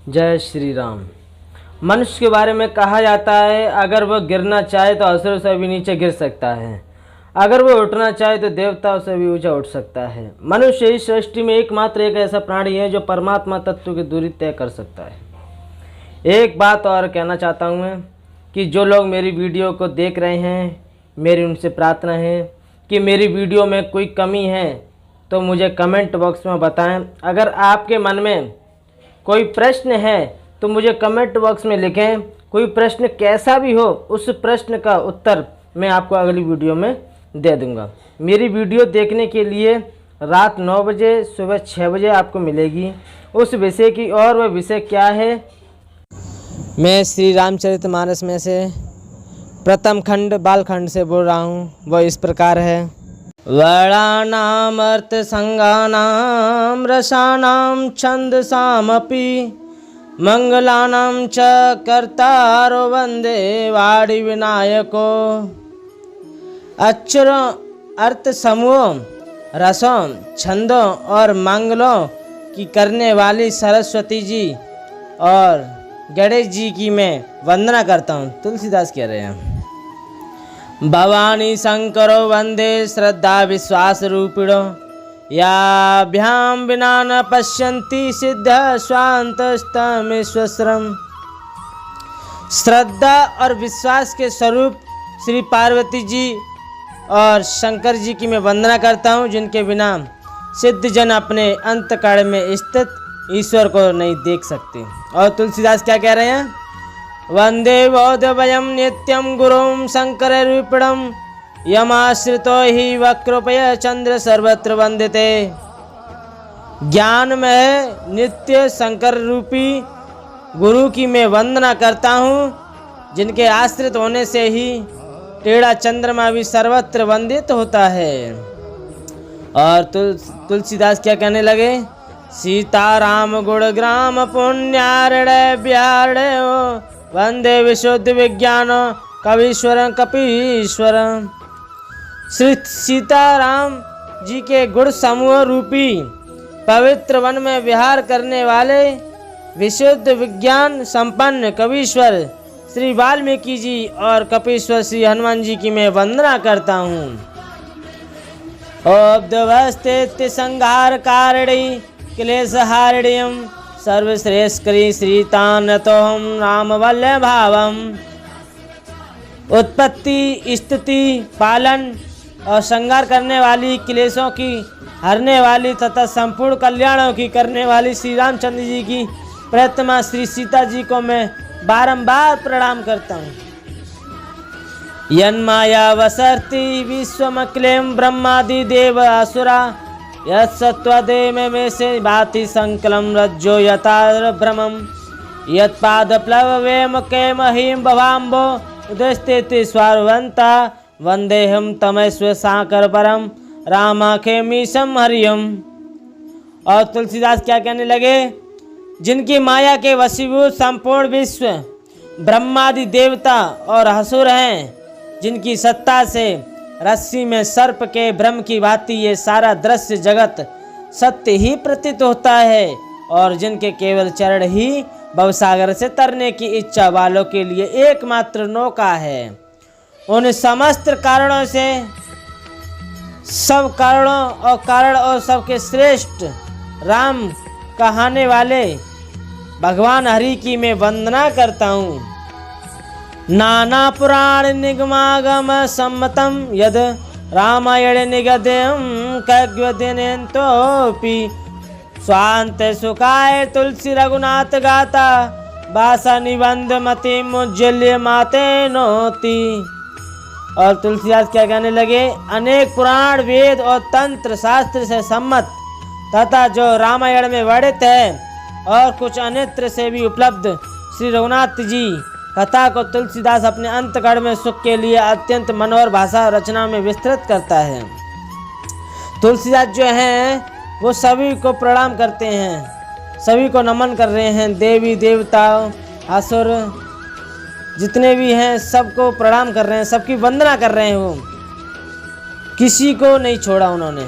जय श्री राम। मनुष्य के बारे में कहा जाता है, अगर वह गिरना चाहे तो असुरों से भी नीचे गिर सकता है, अगर वह उठना चाहे तो देवताओं से भी ऊंचा उठ सकता है। मनुष्य इस सृष्टि में एकमात्र एक ऐसा प्राणी है जो परमात्मा तत्व की दूरी तय कर सकता है। एक बात और कहना चाहता हूँ मैं कि जो लोग मेरी वीडियो को देख रहे हैं, मेरी उनसे प्रार्थना है कि मेरी वीडियो में कोई कमी है तो मुझे कमेंट बॉक्स में बताएं। अगर आपके मन में कोई प्रश्न है तो मुझे कमेंट बॉक्स में लिखें। कोई प्रश्न कैसा भी हो, उस प्रश्न का उत्तर मैं आपको अगली वीडियो में दे दूंगा। मेरी वीडियो देखने के लिए रात 9 बजे, सुबह 6 बजे आपको मिलेगी। उस विषय की, और वह विषय क्या है, मैं श्री रामचरितमानस में से प्रथम खंड बालखंड से बोल रहा हूँ। वह इस प्रकार है। वर्णानाम अर्थ संगानाम रसानाम छंदसामपि मंगलानाम च कर्तारो वंदे वाणी विनायको। अक्षरों, अर्थ समूहों, रसों, छंदों और मंगलों की करने वाली सरस्वती जी और गणेश जी की मैं वंदना करता हूँ। तुलसीदास कह रहे हैं, भवानी शंकरो वंदे श्रद्धा विश्वास रूपिणो, याभ्याम विना न पश्यन्ति सिद्ध स्वान्तस्तमेश्वरम्। श्रद्धा और विश्वास के स्वरूप श्री पार्वती जी और शंकर जी की मैं वंदना करता हूँ, जिनके बिना सिद्ध जन अपने अंतकण में स्थित ईश्वर को नहीं देख सकते। और तुलसीदास क्या कह रहे हैं, वंदे बोधवयम नित्यम गुरुम शंकर रूपिणम, यमाश्रितो ही वक्रोपय चंद्र सर्वत्र वंदिते। ज्ञान में नित्य शंकर रूपी गुरु की मैं वंदना करता हूँ, जिनके आश्रित होने से ही टेढ़ा चंद्रमा भी सर्वत्र वंदित होता है। और तुलसीदास क्या कहने लगे, सीताराम गुणग्राम पुण्यारण्य बिहारण्य वंदे विशुद्ध विज्ञान कवीश्वर कपीश्वर। श्री सीताराम जी के गुण समूह रूपी पवित्र वन में विहार करने वाले विशुद्ध विज्ञान संपन्न कवीश्वर श्री वाल्मीकि जी और कपीश्वर श्री हनुमान जी की मैं वंदना करता हूँ। ओब्धवस्ते संहार कारिणी क्लेश हारिण्यम सर्वश्रेष्ठी श्रीतान तोहम राम वल्लभ भावम। उत्पत्ति, स्थिति, पालन और संहार करने वाली, क्लेशों की हरने वाली तथा संपूर्ण कल्याणों की करने वाली श्री रामचंद्र जी की प्रतिमा श्री सीता जी को मैं बारंबार प्रणाम करता हूँ। यन्माया वसर्ति विश्वमक्लेम ब्रह्मादि देव असुरा, यत्सत्वदे में से भाति संकलम रज्जो यथा भ्रमम, यत्पाद प्लवेम के महिम भवाम्बो उदस्ते स्वारवंता, वंदेहम तमस्व साकर परम रामाखेमीशम हरियम। और तुलसीदास क्या कहने लगे, जिनकी माया के वशीभूत संपूर्ण विश्व ब्रह्मादि देवता और असुर हैं, जिनकी सत्ता से रस्सी में सर्प के भ्रम की भांति ये सारा दृश्य जगत सत्य ही प्रतीत होता है, और जिनके केवल चरण ही भवसागर से तरने की इच्छा वालों के लिए एकमात्र नौका है। उन समस्त कारणों से सब कारणों और कारण और सबके श्रेष्ठ राम कहाने वाले भगवान हरि की मैं वंदना करता हूँ। नाना पुराण निगमागम सम्मतम यद रामायण निगद्यम कग्वदनेन्तोपि, स्वांत सुखाय तुलसी रघुनाथ गाता, भाषा निबंध मति मुज्जल्य माते नोति। और तुलसीदास क्या कहने लगे, अनेक पुराण वेद और तंत्र शास्त्र से सम्मत तथा जो रामायण में वर्णित है और कुछ अन्यत्र से भी उपलब्ध श्री रघुनाथ जी कथा को तुलसीदास अपने अंतकण में सुख के लिए अत्यंत मनोहर भाषा रचना में विस्तृत करता है। तुलसीदास जो हैं वो सभी को प्रणाम करते हैं, सभी को नमन कर रहे हैं। देवी देवता असुर जितने भी हैं सबको प्रणाम कर रहे हैं, सबकी वंदना कर रहे हैं। वो किसी को नहीं छोड़ा उन्होंने।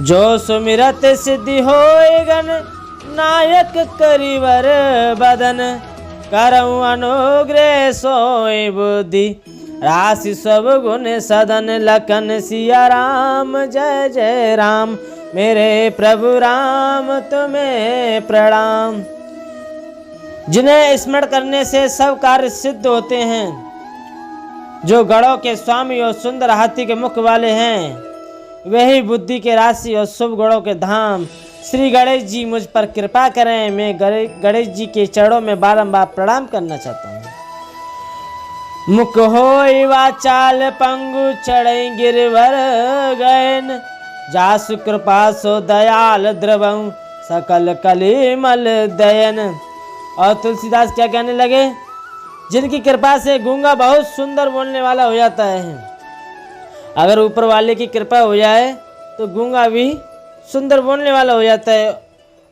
जो सुमिरत सिद्धि होए गन नायक करिवर बदन, करऊँ अनुग्रह सोई बुद्धि, राशि सब गुण सदन, लखन सिया राम जय जय राम। मेरे प्रभु राम तुम्हें प्रणाम। जिन्हें स्मरण करने से सब कार्य सिद्ध होते हैं, जो गणों के स्वामी और सुंदर हाथी के मुख वाले हैं, वही बुद्धि के राशि और शुभ गुणों के धाम। श्री गणेश जी मुझ पर कृपा करें। मैं गणेश जी के चरणों में बारंबार प्रणाम करना चाहता हूँ। मुख होई वाचाल पंगु, चढ़ई गिरवर गयन, जासु कृपा सो दयाल द्रवं, सकल कलिमल दयन। और तुलसीदास क्या कहने लगे, जिनकी कृपा से गूंगा बहुत सुंदर बोलने वाला हो जाता है। अगर ऊपर वाले की कृपा हो जाए तो गूंगा भी सुंदर बोलने वाला हो जाता है,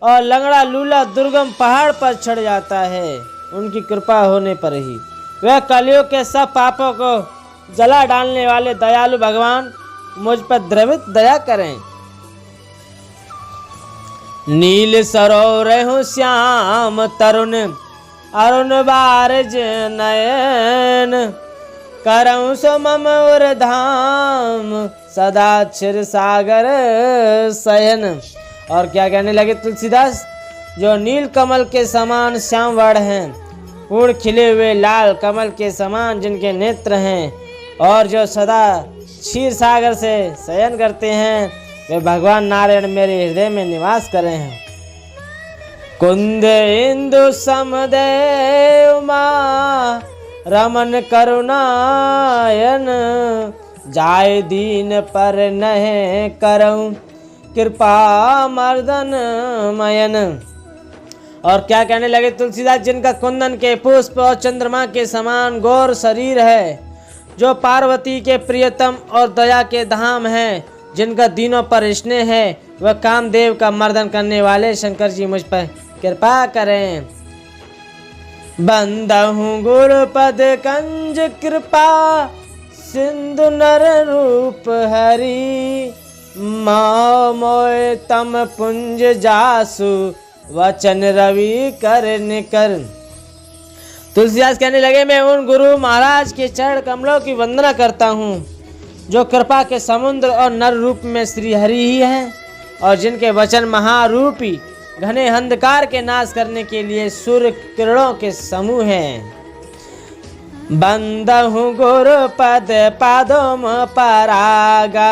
और लंगड़ा लूला दुर्गम पहाड़ पर चढ़ जाता है उनकी कृपा होने पर ही। वह कलियुग के सब पापों को जला डालने वाले दयालु भगवान मुझ पर द्रवित दया करें। नील सरोवर श्याम तरुण, अरुण बारज नयन, करऊँ सो मम उर धाम, सदा क्षीर सागर शयन। और क्या कहने लगे तुलसीदास, जो नील कमल के समान श्याम वर्ण हैं, पूर्ण खिले हुए लाल कमल के समान जिनके नेत्र हैं, और जो सदा क्षीर सागर से शयन करते हैं, वे भगवान नारायण मेरे हृदय में निवास करें हैं। कुंद इंदु समदेव मा, रमन करुणायन, जाय दीन पर नह करऊँ, कृपा मर्दन मयन। और क्या कहने लगे तुलसीदास, जिनका कुंदन के पुष्प और चंद्रमा के समान गौर शरीर है, जो पार्वती के प्रियतम और दया के धाम हैं, जिनका दीनों पर स्नेह है, वह कामदेव का मर्दन करने वाले शंकर जी मुझ पर कृपा करें। बंदहु गुरुपद कंज कृपा, सिंधु नर रूप हरि, मोय तम पुंज जासु, वचन रवि कर निकर। तुलसीदास कहने लगे, मैं उन गुरु महाराज के चरण कमलों की वंदना करता हूँ, जो कृपा के समुद्र और नर रूप में श्री हरि ही हैं, और जिनके वचन महारूपी घने अंधकार के नाश करने के लिए सूर्य किरणों के समूह हैं। बंदहु गुरु पद पादोम परागा,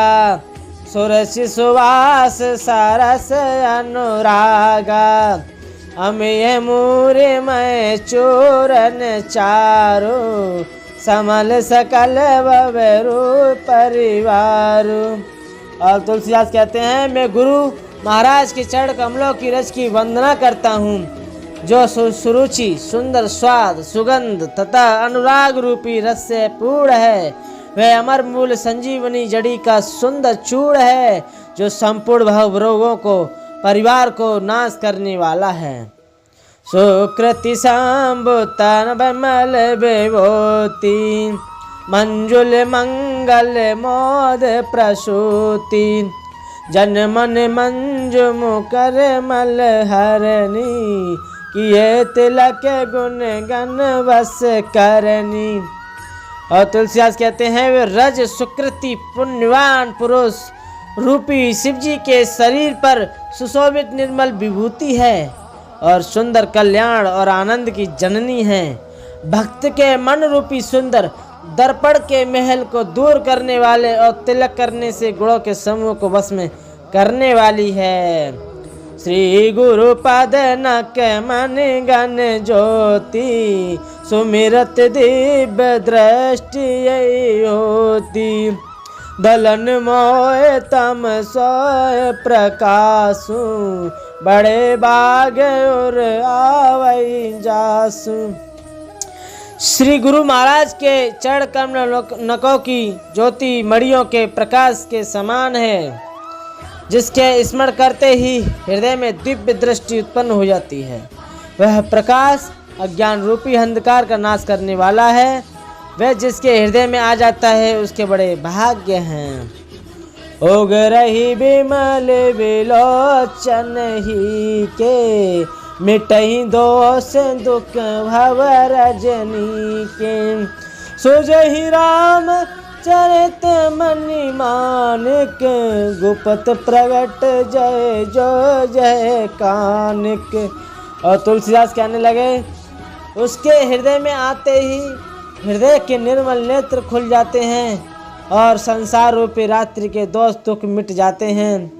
सुरसि सुवास सरस अनुरागा, अमेय मूरे मैं चूरन चारो, समल सकल बबरू परिवार। और तुलसीदास कहते हैं, मैं गुरु महाराज के चरण कमलों की रज की वंदना करता हूँ, जो सुरुचि सुंदर स्वाद सुगंध तथा अनुराग रूपी रस से पूर्ण है। वह अमर मूल संजीवनी जड़ी का सुंदर चूर्ण है, जो संपूर्ण भव रोगों को परिवार को नाश करने वाला है। सुकृति संबुतन बमल विभूति, मंजुल मंगल मोद प्रसूति, जन मन मंजु मुकर मल हरनी, किए तिलक गुण गण वस करनी। और तुलसीदास कहते हैं, वे रज सुकृति पुण्यवान पुरुष रूपी शिव जी के शरीर पर सुशोभित निर्मल विभूति है, और सुंदर कल्याण और आनंद की जननी है। भक्त के मन रूपी सुंदर दर्पण के महल को दूर करने वाले और तिलक करने से गुणों के समूह को वश में करने वाली है। श्री गुरु पद नक मन गण ज्योति, सुमिरत दिव्य दृष्टि यही होती, दलन मोय तम सोय प्रकाशु, बड़े बाग और आवई जासु। श्री गुरु महाराज के चरण कमल नकों की ज्योति मणियों के प्रकाश के समान है, जिसके स्मरण करते ही हृदय में दिव्य दृष्टि उत्पन्न हो जाती है। वह प्रकाश अज्ञान रूपी अंधकार का नाश करने वाला है। वह जिसके हृदय में आ जाता है उसके बड़े भाग्य हैं। उग रही बिमल विलोचन ही के, मिटही दोष दुख भव रजनी के। सुजहि राम चरित मनि मानिक, गुपत प्रगट जय जो जय कानिक। और तुलसीदास कहने लगे, उसके हृदय में आते ही हृदय के निर्मल नेत्र खुल जाते हैं और संसार रूपी रात्रि के दोष दुख मिट जाते हैं,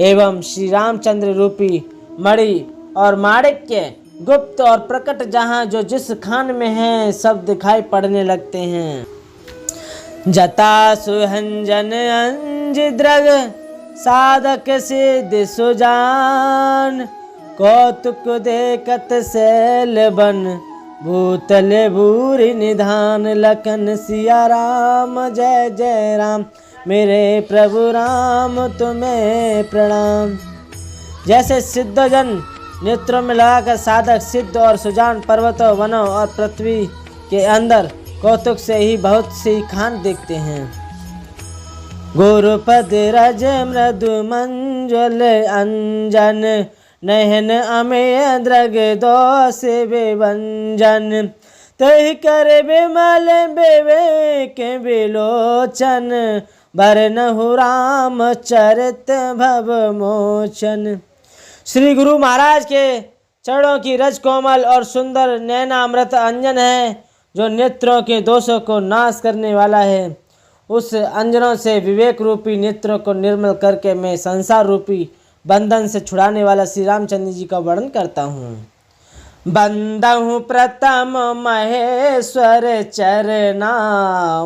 एवं श्री रामचंद्र रूपी मणि और माणिक्य गुप्त और प्रकट जहाँ जो जिस खान में है सब दिखाई पड़ने लगते हैं। जता सुहंजन अंज द्रग साधक सिद्ध सुजान, कौतुक देखत सैल बन भूतल भूरि निधान। लखन सिया राम जय जय राम, मेरे प्रभु राम तुम्हें प्रणाम। जैसे सिद्धजन नेत्रों में लगाकर साधक सिद्ध और सुजान पर्वतों वनों और पृथ्वी के अंदर कौतुक से ही बहुत सी खान देखते हैं। गुरुपद रज मृदु मंजुल अंजन, नयन अमेय द्रग दोष विभंजन। तहि कर विमल विवेक विलोचन, बरनहु राम चरित भव मोचन। श्री गुरु महाराज के चरणों की रज कोमल और सुंदर नैनामृत अंजन है, जो नेत्रों के दोषों को नाश करने वाला है। उस अंजनों से विवेक रूपी नेत्रों को निर्मल करके मैं संसार रूपी बंधन से छुड़ाने वाला श्री रामचंद्र जी का वर्णन करता हूँ। बंदहु प्रथम महेश्वर चरना,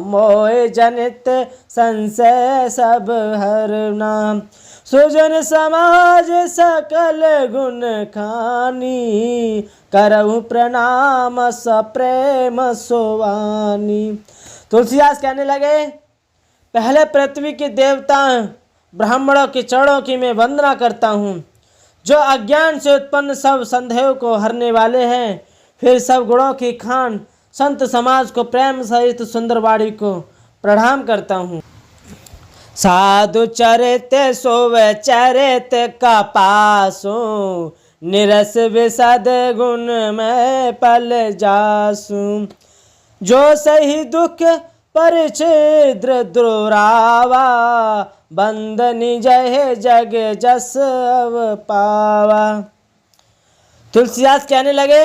मोह जनित संशय सब हरना। सुजन समाज सकल गुण खानी, करहु प्रणाम सप्रेम सोवानी। तुलसीदास कहने लगे, पहले पृथ्वी के देवता ब्राह्मणों के चरणों की मैं वंदना करता हूँ, जो अज्ञान से उत्पन्न सब संदेह को हरने वाले हैं। फिर सब गुणों की खान संत समाज को प्रेम सहित सुंदर वाणी को प्रणाम करता हूँ। साधु चरित सोव चरित कपासो, निरस विशद गुण में पल जासु। जो सही दुख परिच्छिद्र द्रोरावा, बंदनी जय जग जस पावा। तुलसीदास कहने लगे,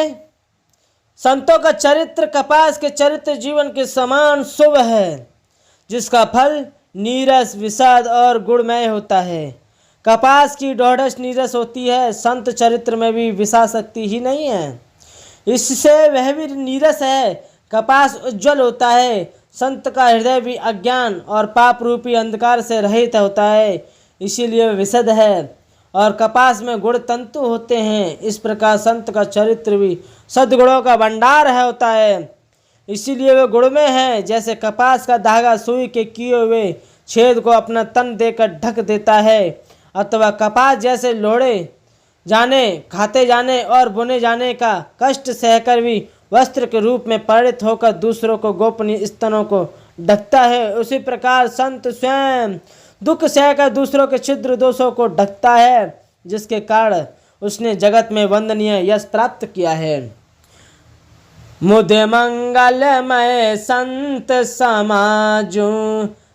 संतों का चरित्र कपास के चरित्र जीवन के समान शुभ है, जिसका फल नीरस विषाद और गुणमय होता है। कपास की ढोढ़स नीरस होती है, संत चरित्र में भी विषा शक्ति ही नहीं है, इससे वह भी नीरस है। कपास उज्जवल होता है, संत का हृदय भी अज्ञान और पाप रूपी अंधकार से रहित होता है, इसीलिए विशद है। और कपास में गुण तंतु होते हैं, इस प्रकार संत का चरित्र भी सद्गुणों का भंडार है होता है, इसीलिए वे गुण में है। जैसे कपास का धागा सुई के किए हुए छेद को अपना तन देकर ढक देता है, अथवा कपास जैसे लोढ़े जाने, खाते जाने और बुने जाने का कष्ट सहकर भी वस्त्र के रूप में परिणत होकर दूसरों को गोपनीय स्तनों को ढकता है, उसी प्रकार संत स्वयं दुख सहकर दूसरों के छिद्र दोषों को ढकता है, जिसके कारण उसने जगत में वंदनीय यश प्राप्त किया है। मुदे मंगलमय संत समाजू,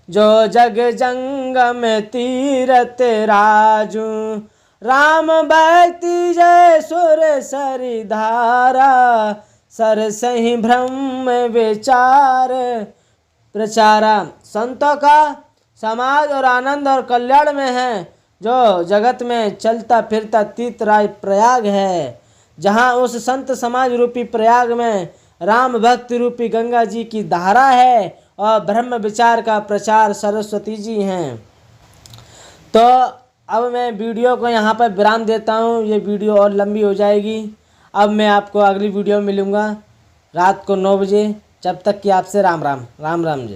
जो जग जंगम तीरथ राजू। राम भक्ति जय सुर सरि धारा, सर सही ब्रह्म विचार प्रचारा। संतों का समाज और आनंद और कल्याण में है, जो जगत में चलता फिरता तीर्थराज प्रयाग है, जहाँ उस संत समाज रूपी प्रयाग में राम भक्ति रूपी गंगा जी की धारा है और ब्रह्म विचार का प्रचार सरस्वती जी हैं। तो अब मैं वीडियो को यहाँ पर विराम देता हूँ, ये वीडियो और लंबी हो जाएगी। अब मैं आपको अगली वीडियो में मिलूँगा रात को 9 बजे। जब तक कि आपसे राम राम जी।